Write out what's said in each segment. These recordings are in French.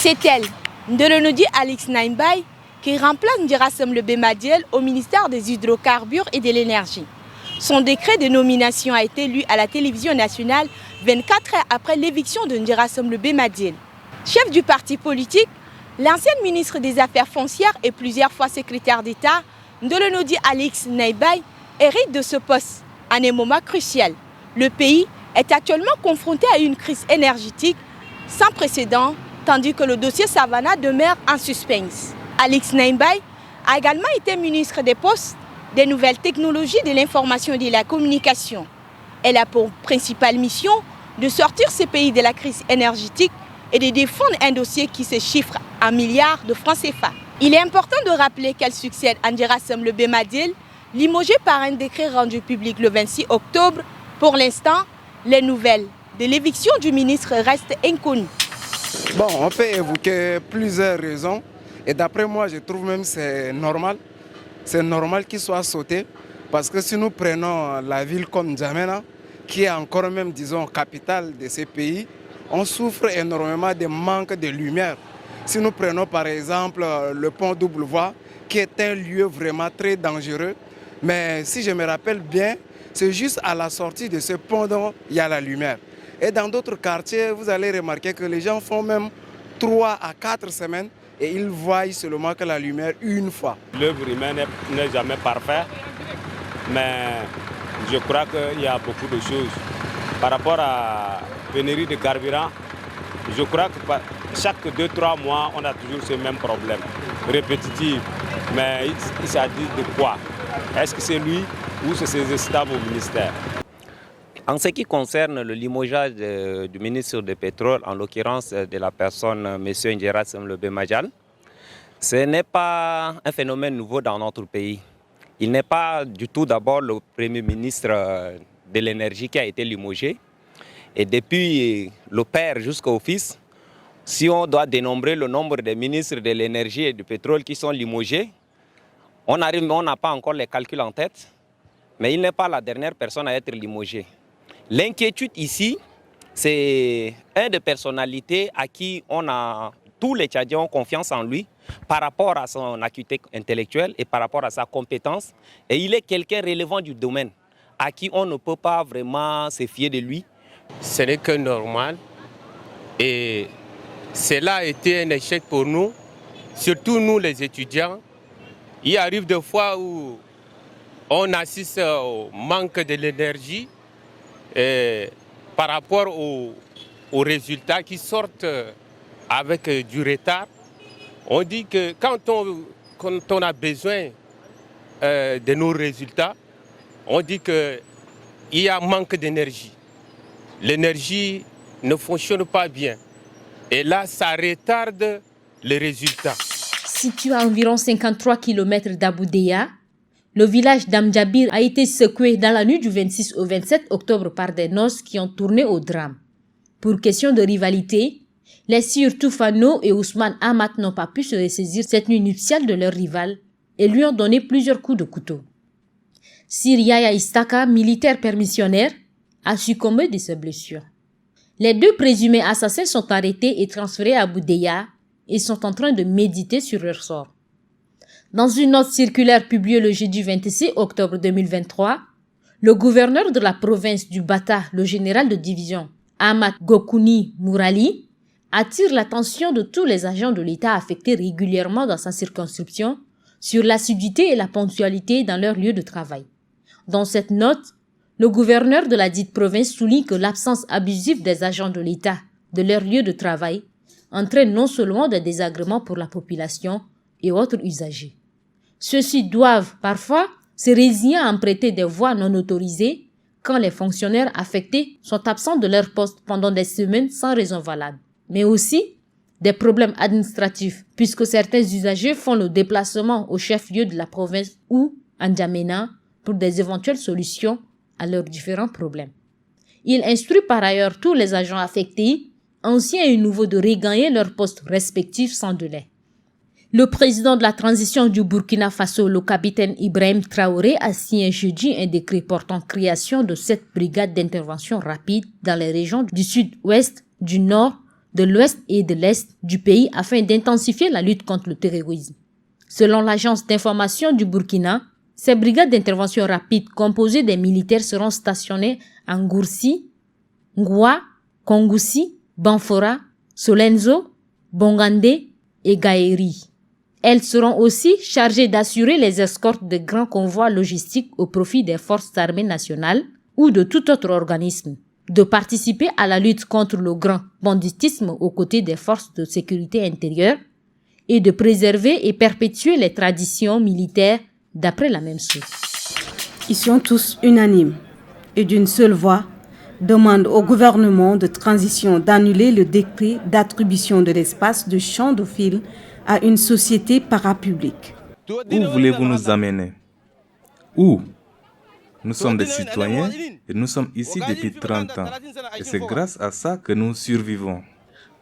C'est elle, Ndolonodi Alix Naimbaye, qui remplace Ndirassem Lebemadiel au ministère des Hydrocarbures et de l'Énergie. Son décret de nomination a été lu à la télévision nationale 24 heures après l'éviction de Ndirassem Lebemadiel. Chef du parti politique, l'ancienne ministre des Affaires foncières et plusieurs fois secrétaire d'État, Ndolonodi Alix Naimbaye, hérite de ce poste en un moment crucial. Le pays est actuellement confronté à une crise énergétique sans précédent, tandis que le dossier Savannah demeure en suspense. Alix Naimbaye a également été ministre des Postes, des Nouvelles Technologies, de l'Information et de la Communication. Elle a pour principale mission de sortir ce pays de la crise énergétique et de défendre un dossier qui se chiffre en milliards de francs CFA. Il est important de rappeler qu'elle succède à Ndirassem Lebemadiel, limogé par un décret rendu public le 26 octobre. Pour l'instant, les nouvelles de l'éviction du ministre restent inconnues. Bon, on peut évoquer plusieurs raisons et d'après moi, je trouve même que c'est normal. C'est normal qu'il soit sauté parce que si nous prenons la ville comme N'Djamena, qui est encore même, disons, capitale de ces pays, on souffre énormément de manque de lumière. Si nous prenons par exemple le pont double voie, qui est un lieu vraiment très dangereux, mais si je me rappelle bien, c'est juste à la sortie de ce pont dont il y a la lumière. Et dans d'autres quartiers, vous allez remarquer que les gens font même 3 à 4 semaines et ils voient seulement que la lumière une fois. L'œuvre humaine n'est jamais parfaite, mais je crois qu'il y a beaucoup de choses. Par rapport à la pénurie de carburant, je crois que chaque 2-3 mois, on a toujours ce même problème, répétitif. Mais il s'agit de quoi? Est-ce que c'est lui ou c'est ses stables au ministère? En ce qui concerne le limogeage du ministre du Pétrole, en l'occurrence de la personne M. Ndirassem Lebemadiel, ce n'est pas un phénomène nouveau dans notre pays. Il n'est pas du tout d'abord le Premier ministre de l'Énergie qui a été limogé. Et depuis le père jusqu'au fils, si on doit dénombrer le nombre des ministres de l'Énergie et du Pétrole qui sont limogés, on n'a pas encore les calculs en tête, mais il n'est pas la dernière personne à être limogée. L'inquiétude ici, c'est une des personnalités à qui tous les Tchadiens ont confiance en lui par rapport à son acuité intellectuelle et par rapport à sa compétence. Et il est quelqu'un relevant du domaine à qui on ne peut pas vraiment se fier de lui. Ce n'est que normal et cela a été un échec pour nous, surtout nous les étudiants. Il arrive des fois où on assiste au manque de l'énergie par rapport aux résultats qui sortent avec du retard. On dit que quand on a besoin de nos résultats, on dit qu'il y a manque d'énergie. L'énergie ne fonctionne pas bien. Et là, ça retarde les résultats. Situé à environ 53 km d'Aboudeya, le village d'Amdjabir a été secoué dans la nuit du 26 au 27 octobre par des noces qui ont tourné au drame. Pour question de rivalité, les sires Toufano et Ousmane Ahmad n'ont pas pu se ressaisir cette nuit nuptiale de leur rival et lui ont donné plusieurs coups de couteau. Sir Yaya Istaka, militaire permissionnaire, a succombé de ses blessures. Les 2 présumés assassins sont arrêtés et transférés à Boudeya et sont en train de méditer sur leur sort. Dans une note circulaire publiée le jeudi 26 octobre 2023, le gouverneur de la province du Bata, le général de division Ahmad Gokouni Mourali, attire l'attention de tous les agents de l'État affectés régulièrement dans sa circonscription sur l'assiduité et la ponctualité dans leur lieu de travail. Dans cette note, le gouverneur de la dite province souligne que l'absence abusive des agents de l'État de leur lieu de travail entraîne non seulement des désagréments pour la population et autres usagers. Ceux-ci doivent parfois se résigner à emprunter des voies non autorisées quand les fonctionnaires affectés sont absents de leur poste pendant des semaines sans raison valable. Mais aussi des problèmes administratifs puisque certains usagers font le déplacement au chef-lieu de la province ou à N'Djamena pour des éventuelles solutions à leurs différents problèmes. Il instruit par ailleurs tous les agents affectés, anciens et nouveaux, de regagner leurs postes respectifs sans délai. Le président de la transition du Burkina Faso, le capitaine Ibrahim Traoré, a signé jeudi un décret portant création de 7 brigades d'intervention rapide dans les régions du sud-ouest, du nord, de l'ouest et de l'est du pays afin d'intensifier la lutte contre le terrorisme. Selon l'agence d'information du Burkina, ces brigades d'intervention rapide composées des militaires seront stationnées à Ngoursi, Ngoua, Kongoussi, Banfora, Solenzo, Bongandé et Gaéri. Elles seront aussi chargées d'assurer les escortes de grands convois logistiques au profit des forces armées nationales ou de tout autre organisme, de participer à la lutte contre le grand banditisme aux côtés des forces de sécurité intérieure et de préserver et perpétuer les traditions militaires d'après la même source. Ils sont tous unanimes et d'une seule voix demandent au gouvernement de transition d'annuler le décret d'attribution de l'espace de champ de file à une société parapublique. Où voulez-vous nous amener? Où? Nous sommes des citoyens et nous sommes ici depuis 30 ans. Et c'est grâce à ça que nous survivons.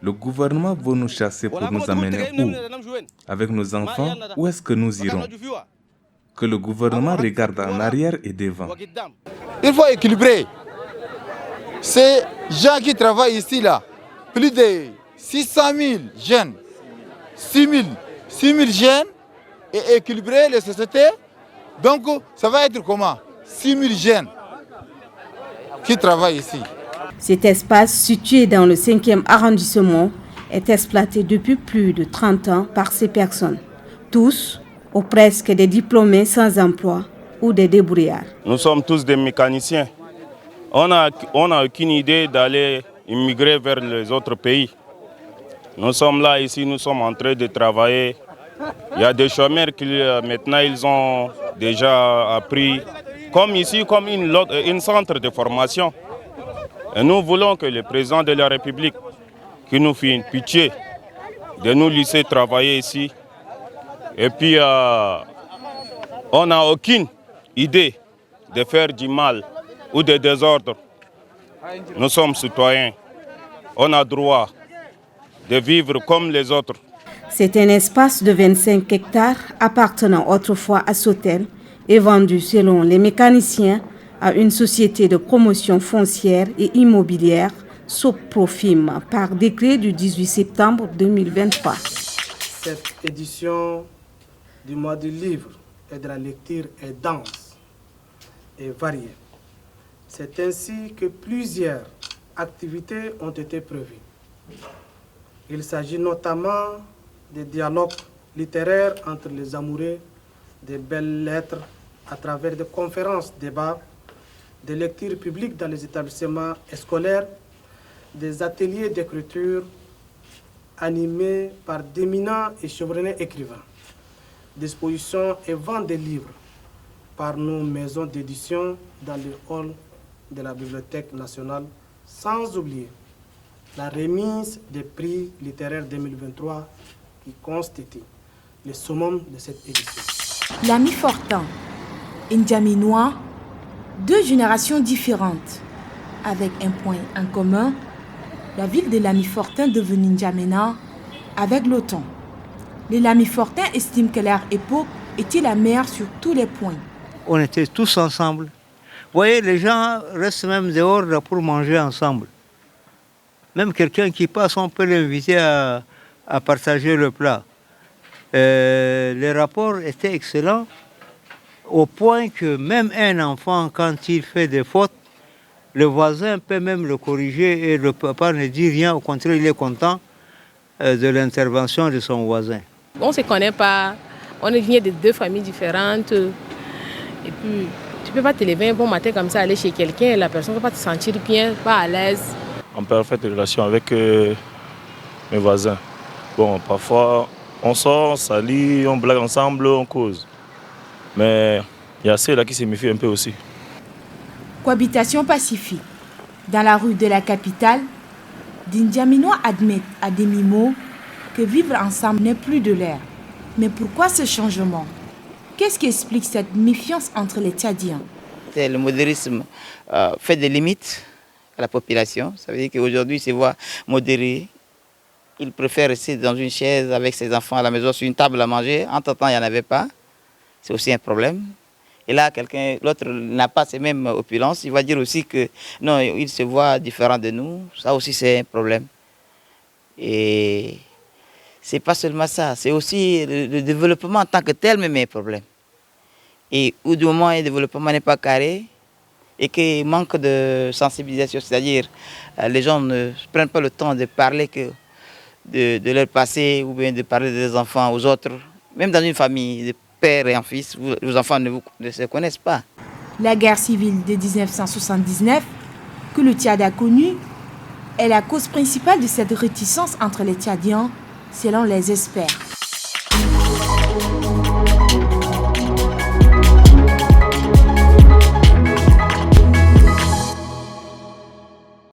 Le gouvernement veut nous chasser pour nous amener où? Avec nos enfants, où est-ce que nous irons? Que le gouvernement regarde en arrière et devant. Il faut équilibrer. Ces gens qui travaillent ici, là, plus de 600 000 jeunes, 6 000 jeunes, et équilibrer les sociétés. Donc, ça va être comment? 6 000 jeunes qui travaillent ici. Cet espace, situé dans le 5e arrondissement, est exploité depuis plus de 30 ans par ces personnes. Tous, ou presque, des diplômés sans emploi ou des débrouillards. Nous sommes tous des mécaniciens. On n'a aucune idée d'aller immigrer vers les autres pays. Nous sommes là, ici, nous sommes en train de travailler. Il y a des chômeurs qui maintenant ils ont déjà appris, comme ici, comme une centre de formation. Et nous voulons que le président de la République, qui nous fait une pitié, de nous laisser travailler ici. Et puis, on n'a aucune idée de faire du mal ou de désordre. Nous sommes citoyens. On a droit de vivre comme les autres. C'est un espace de 25 hectares appartenant autrefois à Sotel et vendu selon les mécaniciens à une société de promotion foncière et immobilière, Soprofim, par décret du 18 septembre 2023. Cette édition du mois du livre et de la lecture est dense et variée. C'est ainsi que plusieurs activités ont été prévues. Il s'agit notamment des dialogues littéraires entre les amoureux des belles lettres à travers des conférences, débats, des lectures publiques dans les établissements scolaires, des ateliers d'écriture animés par d'éminents et chevronnés écrivains, disposition et vente des livres par nos maisons d'édition dans le hall de la Bibliothèque nationale, sans oublier la remise des prix littéraires 2023 qui constitue le summum de cette édition. L'ami Fortin et N'Djaminois, deux générations différentes, avec un point en commun, la ville de l'ami Fortin devenue N'Djamena avec le temps. Les Lami Fortin estiment que leur époque était la meilleure sur tous les points. On était tous ensemble. Vous voyez, les gens restent même dehors pour manger ensemble. Même quelqu'un qui passe, on peut l'inviter à partager le plat. Les rapports étaient excellents, au point que même un enfant, quand il fait des fautes, le voisin peut même le corriger et le papa ne dit rien. Au contraire, il est content de l'intervention de son voisin. On ne se connaît pas, on vient de deux familles différentes. Et puis, tu ne peux pas te lever un bon matin comme ça, aller chez quelqu'un et la personne ne va pas te sentir bien, pas à l'aise. En parfaite relation avec mes voisins. Bon, parfois, on sort, on s'allie, on blague ensemble, on cause. Mais il y a ceux-là qui se méfient un peu aussi. Cohabitation pacifique. Dans la rue de la capitale, des N'Djaminois admettent à demi-mot que vivre ensemble n'est plus de l'air. Mais pourquoi ce changement? Qu'est-ce qui explique cette méfiance entre les Tchadiens? Le modérisme fait des limites à la population. Ça veut dire qu'aujourd'hui, il se voit modéré. Il préfère rester dans une chaise avec ses enfants à la maison sur une table à manger. Entre-temps, il n'y en avait pas. C'est aussi un problème. Et là, l'autre n'a pas ces mêmes opulences. Il va dire aussi que non, il se voit différent de nous. Ça aussi, c'est un problème. Et c'est pas seulement ça, c'est aussi le développement en tant que tel me met problème. Et où du moment où le développement n'est pas carré et qu'il manque de sensibilisation, c'est-à-dire les gens ne prennent pas le temps de parler de leur passé ou bien de parler des enfants aux autres, même dans une famille de père et un fils, les enfants ne se connaissent pas. La guerre civile de 1979, que le Tchad a connue, est la cause principale de cette réticence entre les Tchadiens, selon les experts.